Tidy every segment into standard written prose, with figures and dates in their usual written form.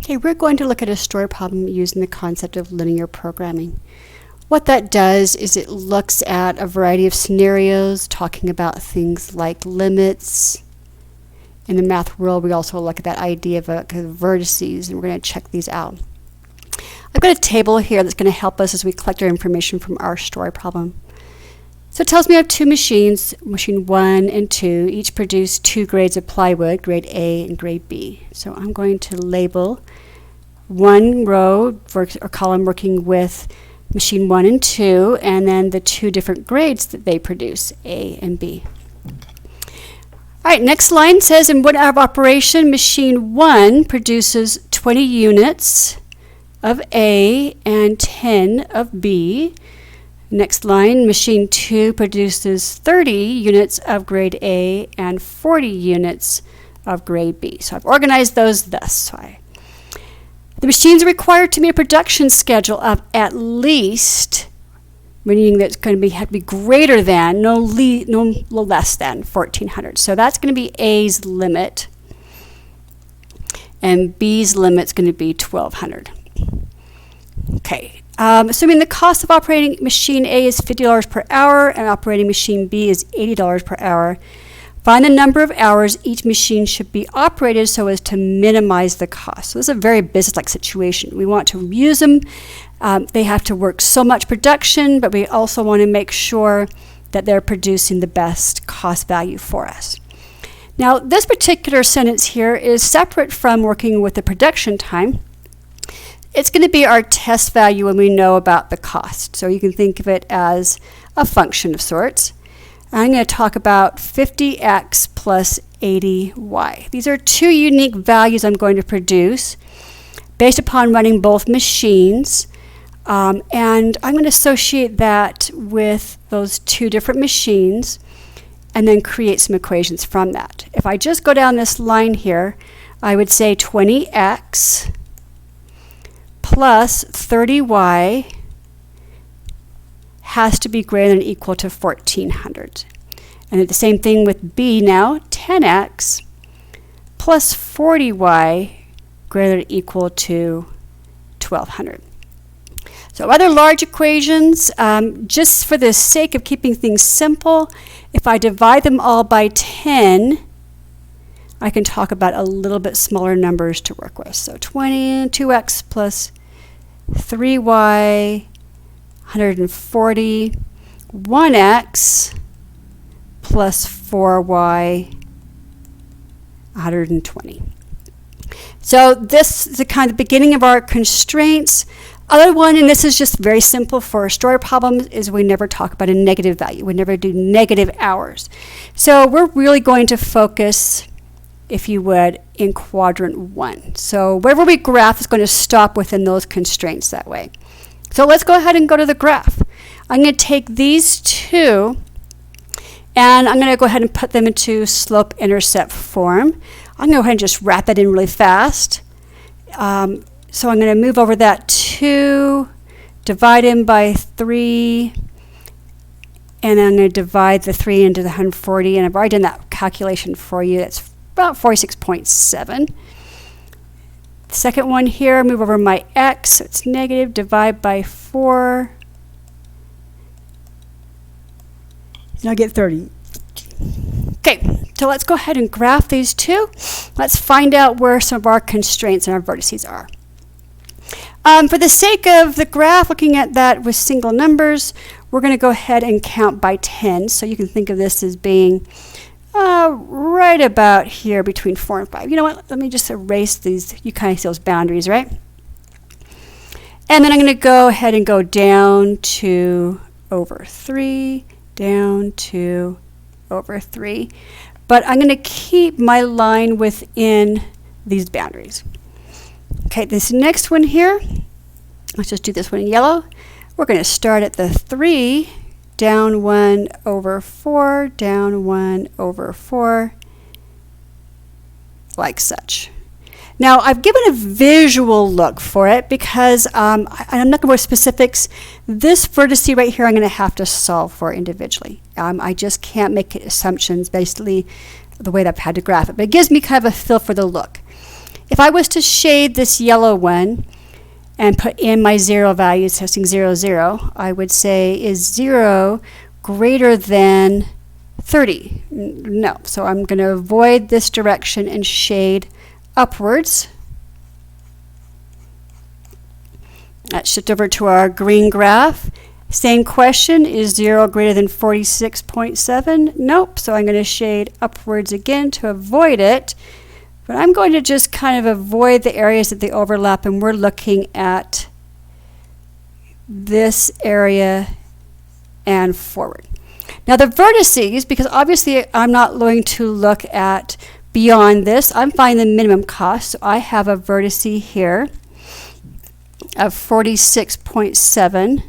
Okay, we're going to look at a story problem using the concept of linear programming. What that does is it looks at a variety of scenarios talking about things like limits. In the math world, we also look at that idea of vertices, and we're going to check these out. I've got a table here that's going to help us as we collect our information from our story problem. So it tells me I have two machines, machine 1 and 2, each produce 2 grades of plywood, grade A and grade B. So I'm going to label one row or column working with machine 1 and 2, and then the 2 different grades that they produce, A and B. All right, next line says in what hour of operation, machine 1 produces 20 units of A and 10 of B. Next line, machine 2 produces 30 units of grade A and 40 units of grade B. So I've organized those thus. The machines are required to meet a production schedule of at least, meaning that it's going to have to be greater than, no less than 1,400. So that's going to be A's limit, and B's limit is going to be 1,200. Okay. Assuming the cost of operating machine A is $50 per hour and operating machine B is $80 per hour, find the number of hours each machine should be operated so as to minimize the cost. So this is a very business-like situation. We want to use them. They have to work so much production, but we also want to make sure that they're producing the best cost value for us. Now, this particular sentence here is separate from working with the production time. It's going to be our test value when we know about the cost. So you can think of it as a function of sorts. I'm going to talk about 50x plus 80y. These are 2 unique values I'm going to produce based upon running both machines. And I'm going to associate that with those 2 different machines and then create some equations from that. If I just go down this line here, I would say 20x plus 30y has to be greater than or equal to 1,400. And the same thing with B now, 10x plus 40y greater than or equal to 1,200. So other large equations, just for the sake of keeping things simple, if I divide them all by 10, I can talk about a little bit smaller numbers to work with. So 2x plus 3y, 140, 1x plus 4y, 120. So this is the kind of beginning of our constraints. Other one, and this is just very simple for story problems, is we never talk about a negative value. We never do negative hours. So we're really going to focus, if you would, in quadrant 1. So wherever we graph is going to stop within those constraints that way. So let's go ahead and go to the graph. I'm going to take these 2 and I'm going to go ahead and put them into slope-intercept form. I'm going to go ahead and just wrap that in really fast. So I'm going to move over that 2, divide in by 3, and I'm going to divide the 3 into the 140, and I've already done that calculation for you. That's about 46.7. The second one here, move over my x, so it's negative, divide by 4, and I'll get 30. Okay, so let's go ahead and graph these 2. Let's find out where some of our constraints and our vertices are. For the sake of the graph, looking at that with single numbers, we're going to go ahead and count by 10. So you can think of this as being right about here between 4 and 5. You know what? Let me just erase these. You kind of see those boundaries, right? And then I'm going to go ahead and go down to over 3, down to over 3. But I'm going to keep my line within these boundaries. Okay, this next one here, let's just do this one in yellow. We're going to start at the 3, down 1 over 4, down 1 over 4, like such. Now, I've given a visual look for it because I'm not going to go into specifics. This vertex right here I'm going to have to solve for individually. I just can't make assumptions basically the way that I've had to graph it. But it gives me kind of a feel for the look. if I was to shade this yellow one and put in my 0 values, testing 0, 0, I would say, is 0 greater than 30? No. So I'm going to avoid this direction and shade upwards. Let's shift over to our green graph. Same question, is 0 greater than 46.7? Nope. So I'm going to shade upwards again to avoid it. But I'm going to just kind of avoid the areas that they overlap, and we're looking at this area and forward. Now the vertices, because obviously I'm not going to look at beyond this, I'm finding the minimum cost. So I have a vertice here of 46.7.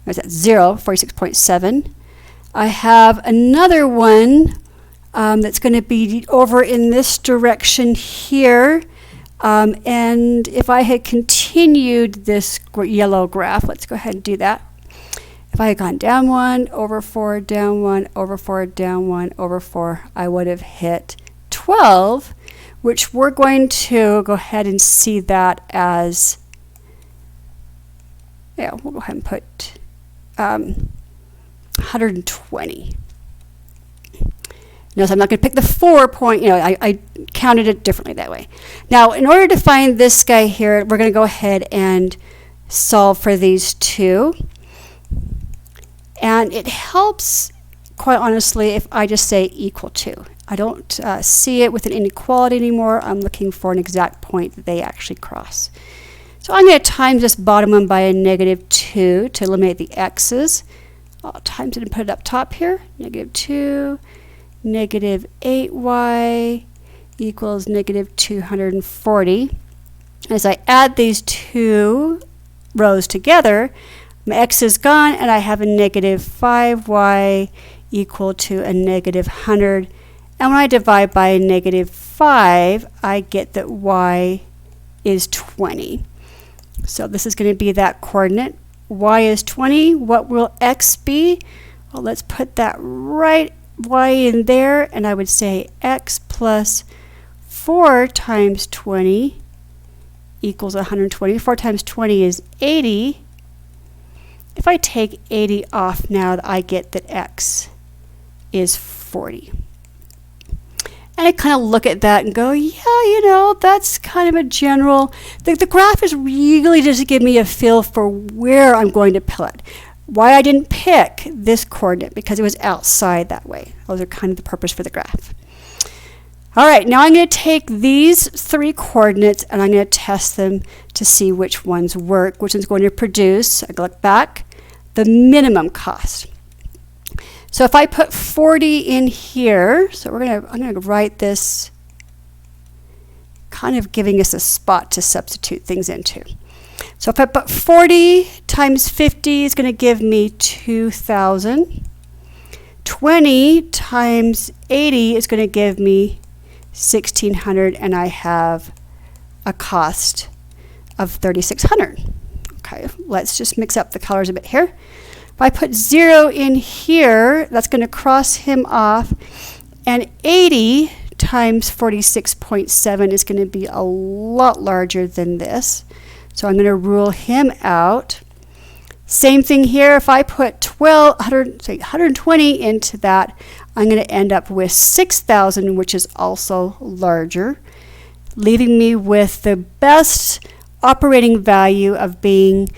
Is that 0, 46.7. I have another one that's going to be over in this direction here. And if I had continued this yellow graph, let's go ahead and do that. If I had gone down 1, over 4, down 1, over 4, down 1, over 4, I would have hit 12, which we're going to go ahead and see that as, yeah, we'll go ahead and put 120. Notice I'm not going to pick the 4 point, I counted it differently that way. Now, in order to find this guy here, we're going to go ahead and solve for these two. And it helps, quite honestly, if I just say equal to. I don't see it with an inequality anymore. I'm looking for an exact point that they actually cross. So I'm going to times this bottom one by a -2 to eliminate the x's. I'll times it and put it up top here. -2. -8y equals -240. As I add these two rows together, my x is gone, and I have a -5y equal to a -100. And when I divide by a -5, I get that y is 20. So this is going to be that coordinate. Y is 20. What will x be? Well, let's put that right y in there, and I would say x plus 4 times 20 equals 120. 4 times 20 is 80. If I take 80 off now, I get that x is 40. And I kind of look at that and go, yeah, that's kind of a general, the graph is really just to give me a feel for where I'm going to plot. Why I didn't pick this coordinate, because it was outside that way. Those are kind of the purpose for the graph. All right, now I'm going to take these 3 coordinates and I'm going to test them to see which ones work, which one's going to produce, I look back, the minimum cost. So if I put 40 in here, so I'm going to write this, kind of giving us a spot to substitute things into. So if I put 40 times 50 is going to give me 2,000. 20 times 80 is going to give me 1,600, and I have a cost of 3,600. Okay, let's just mix up the colors a bit here. If I put 0 in here, that's going to cross him off, and 80 times 46.7 is going to be a lot larger than this. So I'm going to rule him out. Same thing here. If I put 120 into that, I'm going to end up with 6,000, which is also larger, leaving me with the best operating value of being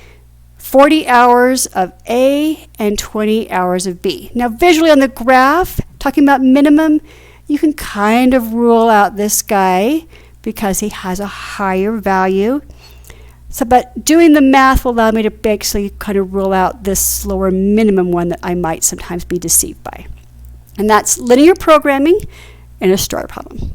40 hours of A and 20 hours of B. Now visually on the graph, talking about minimum, you can kind of rule out this guy because he has a higher value. So, but doing the math will allow me to actually kind of rule out this slower minimum one that I might sometimes be deceived by. And that's linear programming in a story problem.